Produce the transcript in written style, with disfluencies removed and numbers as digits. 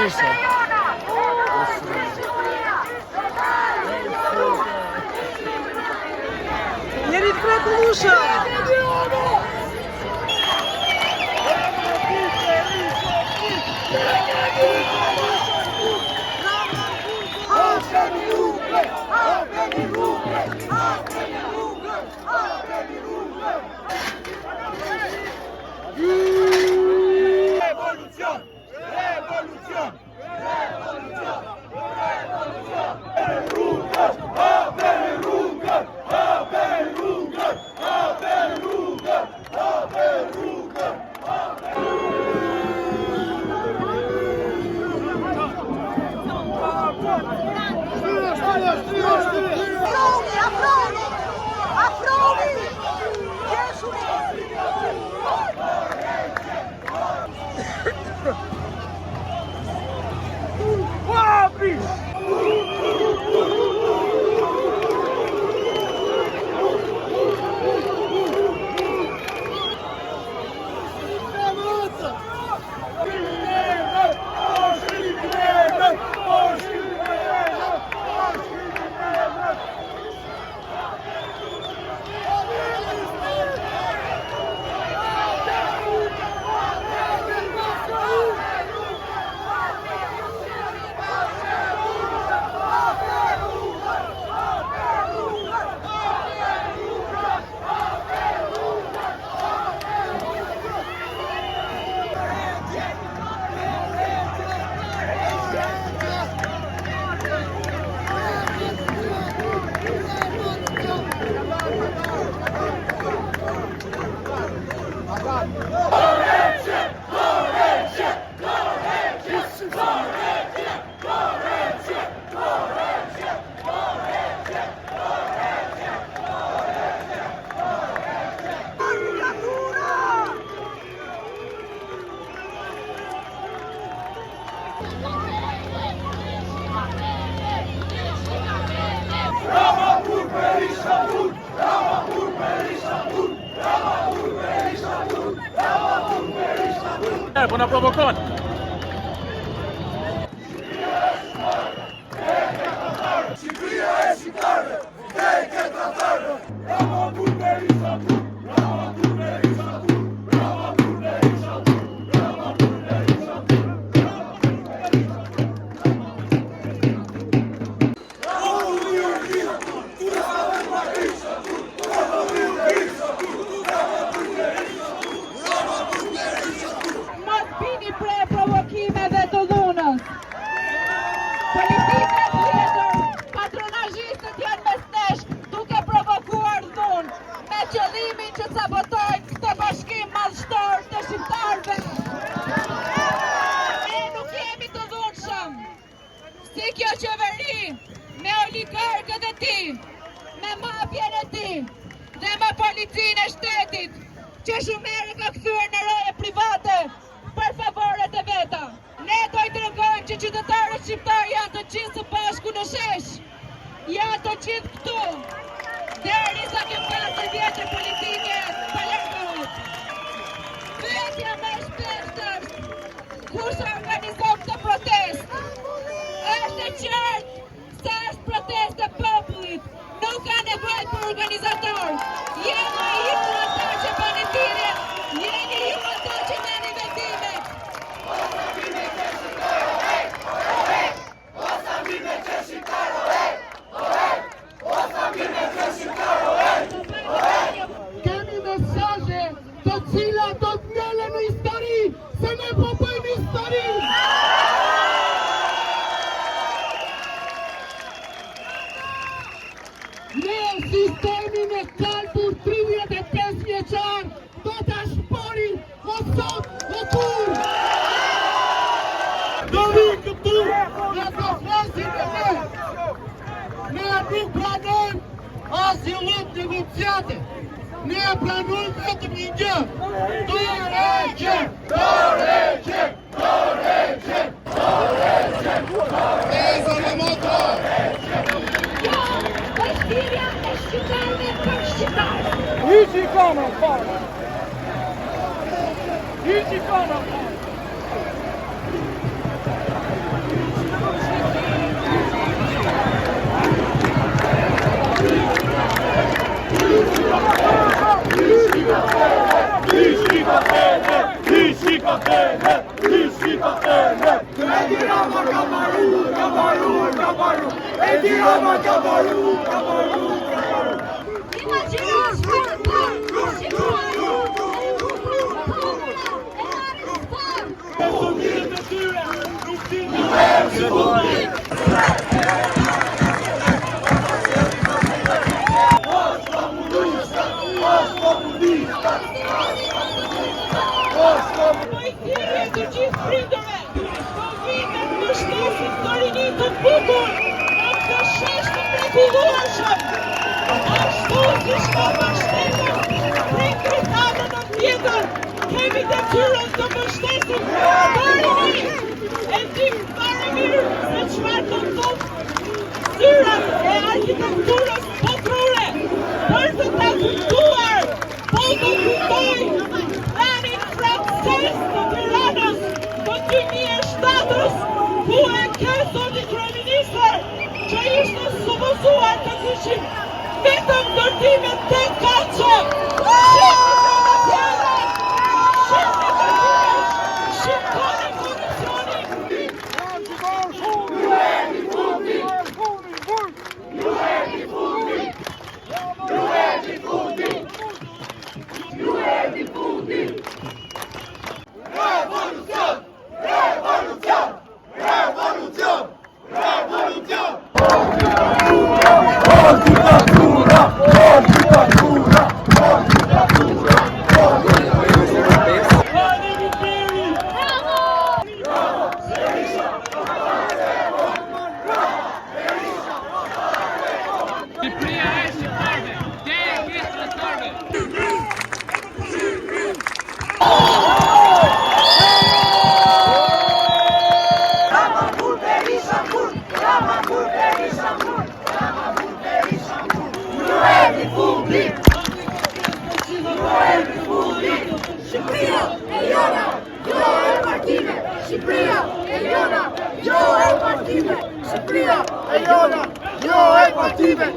Nisha. Njeri të krekullusha! Po na provokon. Shqipëria e shqiptarëve, ne e ke tratarëve. Bravo Bulgari Sabur, bravo Bulgari Sabur, bravo Bulgari Sabur, bravo Bulgari Sabur, bravo Bulgari Sabur. Bravo Bulgari Sabur, bravo Bulgari Sabur, bravo Bulgari Sabur, bravo Bulgari Sabur, bravo Bulgari Sabur. Mos bini pre provokimeve të dhunës. Politikët lider, patronazhistët janë mes nesh duke provokuar dhunë me qëllimin që sabotojnë këtë bashkim madhështor të shqiptarëve. Ne nuk jemi të dhunshëm, si kjo qeveri me oligarkët e tij, me mafjen e tij dhe me policinë e shtetit që shumë herë ka kthyer në roje private për favoret e veta. Ne do i tregojmë që qytetarët shqiptar janë të gjithë së bashku në shesh. Janë të gjithë këtu. Derisa kjo 4 vjetë politike palergohet. Pyetja më e shpeshtë është, kush organizon këtë protestë? Është e qartë se është protestë e popullit. Nuk ka nevojë për organizator. Jeni ju ata që bani thirrje, jeni ju ata që merrni vendimet. Kemi mesazhe të cilat do të ngelen në histori, se ne po bëjmë histori. Ne sistemin e kalbur 35 vjeçar do ta shporim o sot o kur. Do vi këtu dhe do flasim me ne. Ne nuk pranojmë asnjë lloj negociate. Ne pranojmë vetëm një gjë. Dorëheqje! Dorëheqje! Dorëheqje! Dorëheqje! Eza në moto! Kjo është thirrja e shqiptarëve për shqiptarë. Hiqi kamerën fare. Hiqi kamerën fare. Edi Rama ka mbaru. Edi Rama ka mbaru. Pojtire të gjithë prindërve, po vinë të mbështesin historinë të bukur, në të shesh të mrekullueshëm. Ashtu siç ka mbështetur prindrit anën në tjetër, kemi detyrën të mbështesim Barini. E dim fare mirë se çfarë do të thotë zyrat e arkitekturës botrore për të ta kuptuar, po do kuptoj planin frances të Tiranës të 2007-ës, ku e ke zoti kryeministër që ishte supozuar të kishim vetëm ndërtimet te Kaço. Shqiptoni komisionin. Shqipëria e shqiptarëve, deri e shqiptarëve. Shqipëria e jona, jo e partime. Shqipëria e jona, jo e partime. Shqipëria e jona, jo e partime.